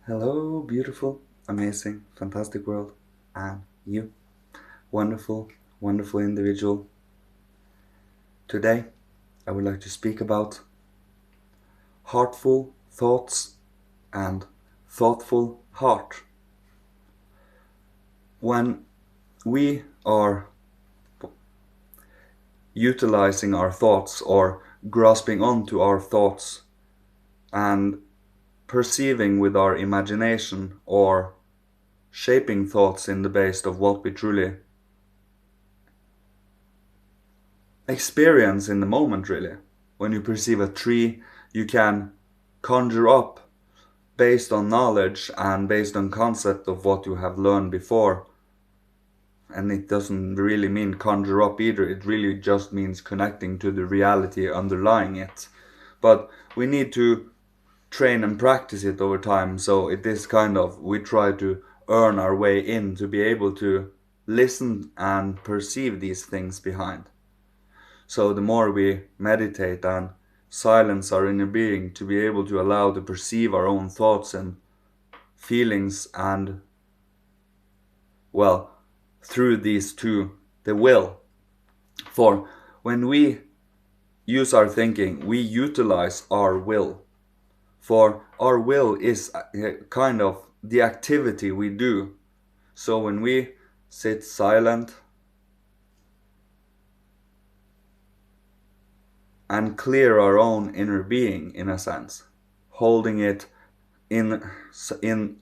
Hello, beautiful, amazing, fantastic world, and you, wonderful, wonderful individual. Today, I would like to speak about heartful thoughts and thoughtful heart. When we are utilizing our thoughts or grasping onto our thoughts and perceiving with our imagination or shaping thoughts in the base of what we truly experience in the moment, really. When you perceive a tree, you can conjure up based on knowledge and based on concept of what you have learned before. And it doesn't really mean conjure up either, it really just means connecting to the reality underlying it. But we need to train and practice it over time, so it is we try to earn our way in to be able to listen and perceive these things behind. So the more we meditate and silence our inner being to be able to allow to perceive our own thoughts and feelings and, well, through these two, the will. For when we use our thinking, we utilize our will. For our will is kind of the activity we do. So when we sit silent and clear our own inner being, in a sense, holding it in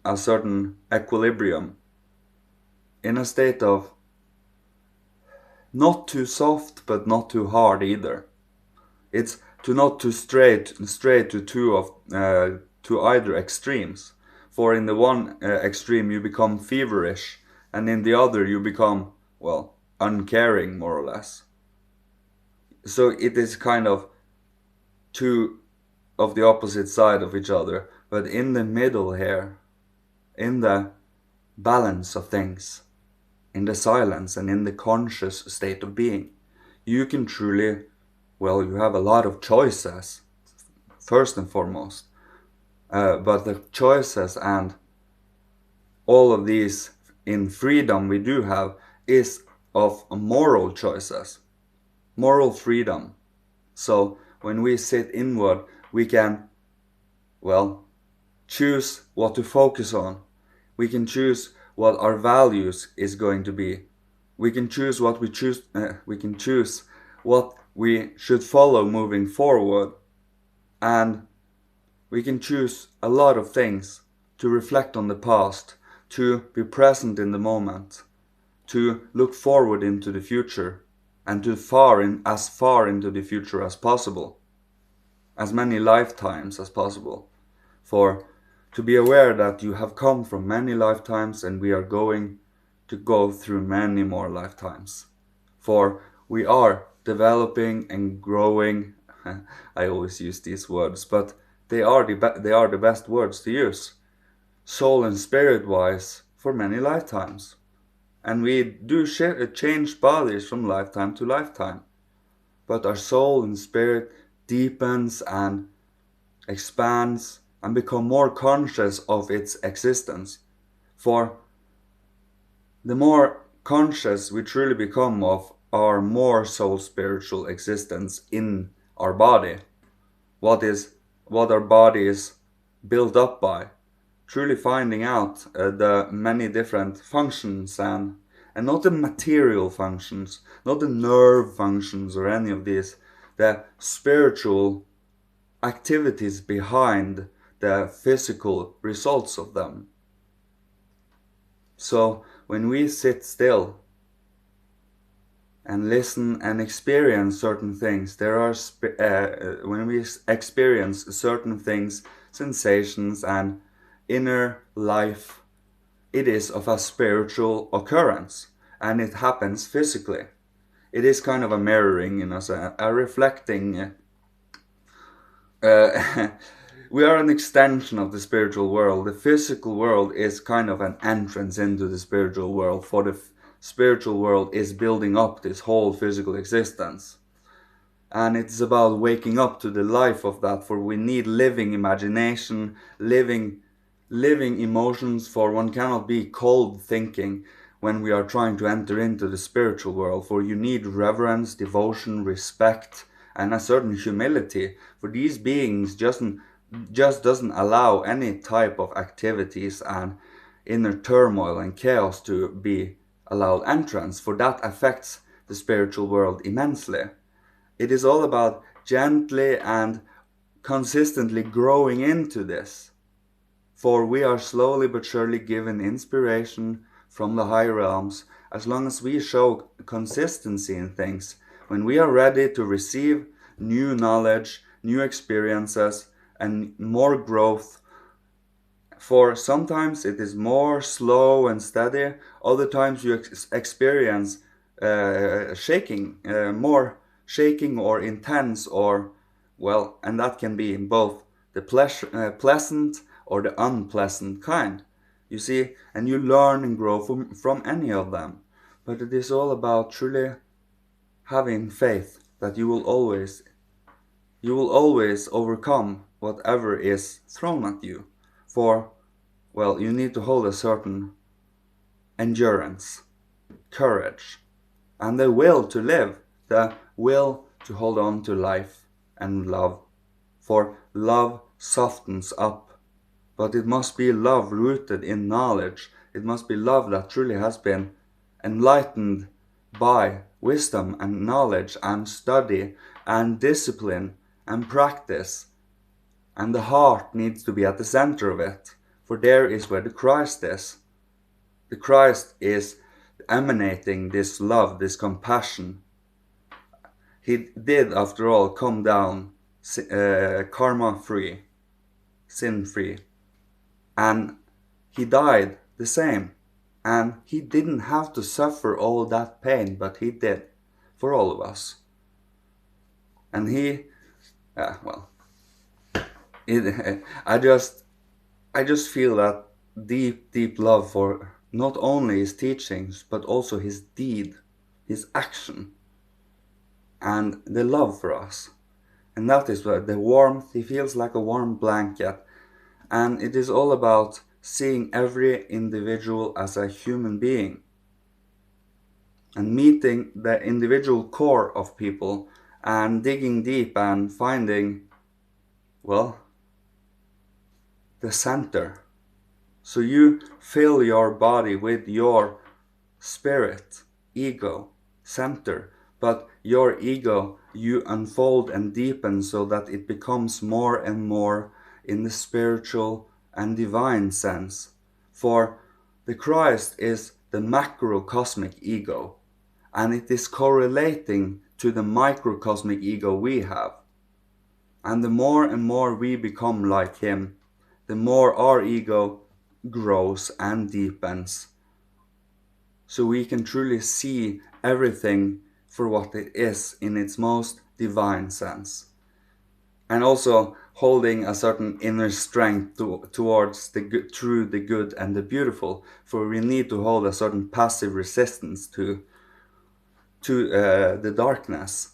a certain equilibrium, in a state of not too soft but not too hard either. It's to not too straight to either extremes. For in the one extreme you become feverish, and in the other you become, well, uncaring, more or less. So it is kind of two of the opposite side of each other, but in the middle here, in the balance of things, in the silence and in the conscious state of being, you can truly, well, you have a lot of choices, first and foremost, but the choices and all of these in freedom we do have is of moral choices, moral freedom. So when we sit inward, we can, well, choose what to focus on. We can choose what our values is going to be. We can choose what we choose. We can choose what we should follow moving forward, and we can choose a lot of things to reflect on the past, to be present in the moment, to look forward into the future, and to as far into the future as possible, as many lifetimes as possible. For to be aware that you have come from many lifetimes and we are going to go through many more lifetimes. For we are developing and growing. I always use these words, but they are the best words to use, soul and spirit wise, for many lifetimes. And we do change bodies from lifetime to lifetime, but our soul and spirit deepens and expands and become more conscious of its existence. For the more conscious we truly become of our more soul spiritual existence in our body, what our body is built up by, truly finding out the many different functions and not the material functions, not the nerve functions or any of these, the spiritual activities behind the physical results of them. So when we sit still and listen and experience certain things, when we experience certain things, sensations and inner life, it is of a spiritual occurrence and it happens physically. It is kind of a mirroring, a reflecting. We are an extension of the spiritual world. The physical world is kind of an entrance into the spiritual world, for the spiritual world is building up this whole physical existence. And it's about waking up to the life of that, for we need living imagination, living living emotions, for one cannot be cold thinking when we are trying to enter into the spiritual world, for you need reverence, devotion, respect, and a certain humility, for these beings just doesn't allow any type of activities and inner turmoil and chaos to be allowed entrance, for that affects the spiritual world immensely. It is all about gently and consistently growing into this, for we are slowly but surely given inspiration from the higher realms. As long as we show consistency in things, when we are ready to receive new knowledge, new experiences, and more growth, for sometimes it is more slow and steady, other times you experience shaking, more shaking or intense, or, well, and that can be both the pleasant or the unpleasant kind. You see, and you learn and grow from any of them. But it is all about truly having faith that you will always overcome whatever is thrown at you. For, well, you need to hold a certain endurance, courage, and the will to live, the will to hold on to life and love. For love softens up, but it must be love rooted in knowledge. It must be love that truly has been enlightened by wisdom and knowledge and study and discipline and practice. And the heart needs to be at the center of it, for there is where the Christ is. The Christ is emanating this love, this compassion. He did, after all, come down karma-free, sin-free. And he died the same. And he didn't have to suffer all that pain, but he did, for all of us. And he, well, I just feel that deep love for not only his teachings, but also his deed, his action, and the love for us. And that is where the warmth, he feels like a warm blanket. And it is all about seeing every individual as a human being and meeting the individual core of people and digging deep and finding, well, the center. So you fill your body with your spirit, ego, center, but your ego you unfold and deepen so that it becomes more and more in the spiritual and divine sense. For the Christ is the macrocosmic ego, and it is correlating to the microcosmic ego we have. And the more and more we become like him, the more our ego grows and deepens, so we can truly see everything for what it is in its most divine sense. And also holding a certain inner strength towards the good, through the good and the beautiful, for we need to hold a certain passive resistance to the darkness,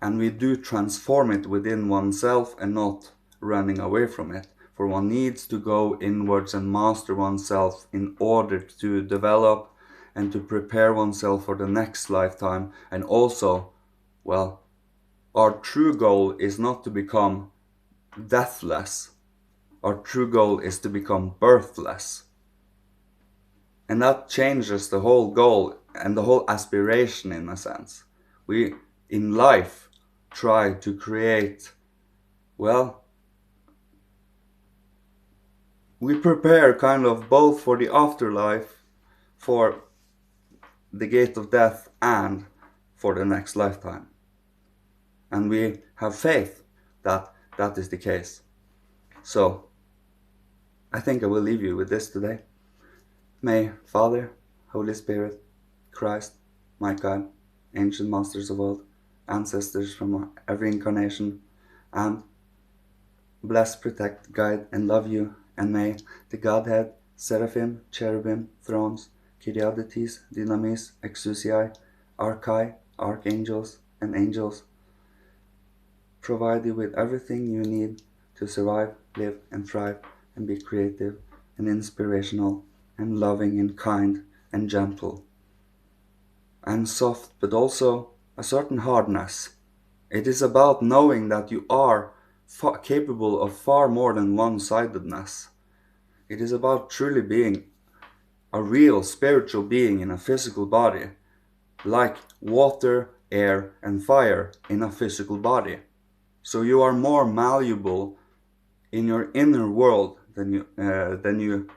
and we do transform it within oneself and not running away from it. For one needs to go inwards and master oneself in order to develop and to prepare oneself for the next lifetime. And also, well, our true goal is not to become deathless. Our true goal is to become birthless. And that changes the whole goal and the whole aspiration in a sense. We, in life, try to create, well, we prepare kind of both for the afterlife, for the gate of death, and for the next lifetime. And we have faith that that is the case. So, I think I will leave you with this today. May Father, Holy Spirit, Christ, my God, ancient masters of old, ancestors from every incarnation, and bless, protect, guide, and love you. And may the Godhead, Seraphim, Cherubim, Thrones, Kyriadetes, Dynamis, Exousiae, Archai, Archangels, and Angels provide you with everything you need to survive, live, and thrive, and be creative and inspirational and loving and kind and gentle and soft, but also a certain hardness. It is about knowing that you are capable of far more than one-sidedness. It is about truly being a real spiritual being in a physical body, like water, air, and fire in a physical body. So you are more malleable in your inner world than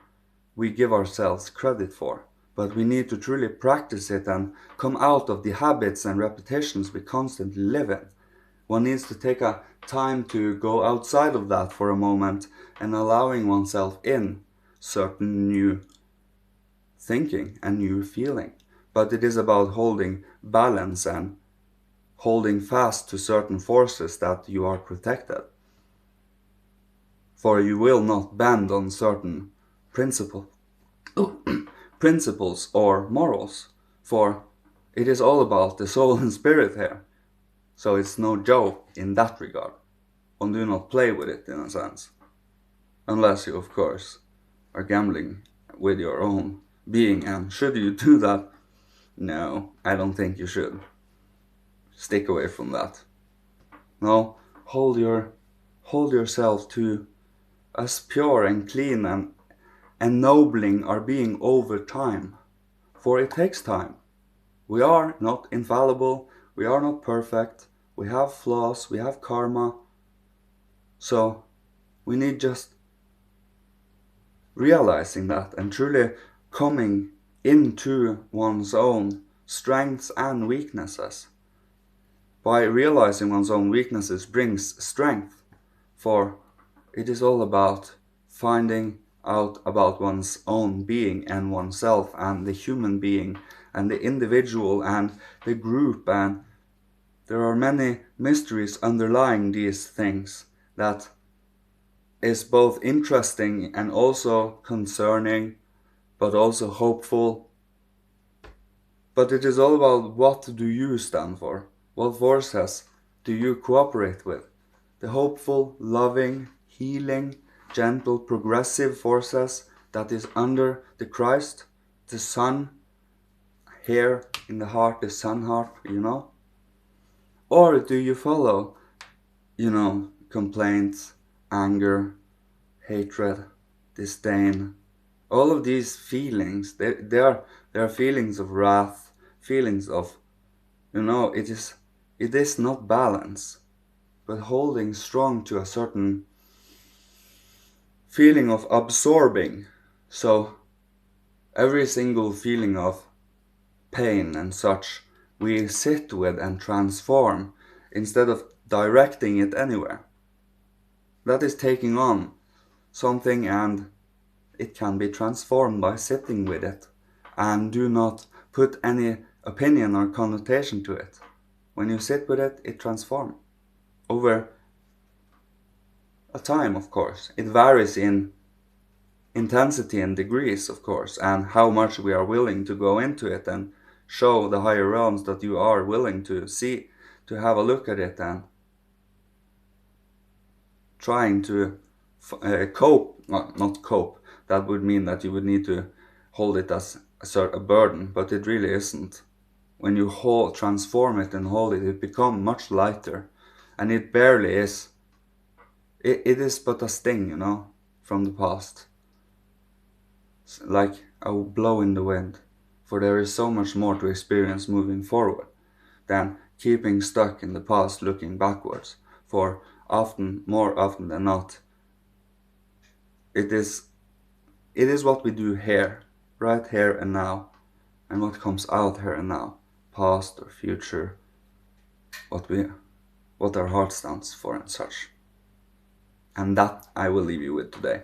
we give ourselves credit for. But we need to truly practice it and come out of the habits and repetitions we constantly live in. One needs to take a time to go outside of that for a moment and allowing oneself in certain new thinking and new feeling. But it is about holding balance and holding fast to certain forces that you are protected. For you will not bend on certain principles or morals. For it is all about the soul and spirit here. So it's no joke in that regard. One do not play with it in a sense. Unless you, of course, are gambling with your own being. And should you do that? No, I don't think you should. Stick away from that. No, hold yourself to as pure and clean and ennobling our being over time. For it takes time. We are not infallible, we are not perfect, we have flaws, we have karma. So we need just realizing that and truly coming into one's own strengths and weaknesses. By realizing one's own weaknesses brings strength, for it is all about finding out about one's own being and oneself and the human being and the individual and the group, and there are many mysteries underlying these things that is both interesting and also concerning, but also hopeful. But it is all about what do you stand for? What forces do you cooperate with? The hopeful, loving, healing, gentle, progressive forces that is under the Christ, the Sun, here in the heart, the Sun heart, Or do you follow, complaints, anger, hatred, disdain, all of these feelings, they are feelings of wrath, feelings of, it is not balance, but holding strong to a certain feeling of absorbing. So every single feeling of pain and such, we sit with and transform instead of directing it anywhere. That is taking on something, and it can be transformed by sitting with it, and do not put any opinion or connotation to it. When you sit with it, it transforms over a time, of course. It varies in intensity and degrees, of course, and how much we are willing to go into it and show the higher realms that you are willing to see, to have a look at it, and trying to cope, not cope, that would mean that you would need to hold it as a burden, but it really isn't. When you transform it and hold it, it becomes much lighter, and it barely is. It is but a sting, from the past. It's like a blow in the wind, for there is so much more to experience moving forward than keeping stuck in the past looking backwards, for more often than not, it is what we do here, right here and now, and what comes out here and now, past or future, what our heart stands for and such. And that I will leave you with today.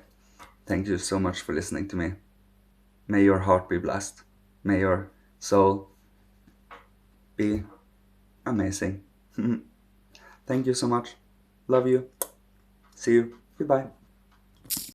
Thank you so much for listening to me. May your heart be blessed. May your soul be amazing. Thank you so much. Love you. See you. Goodbye.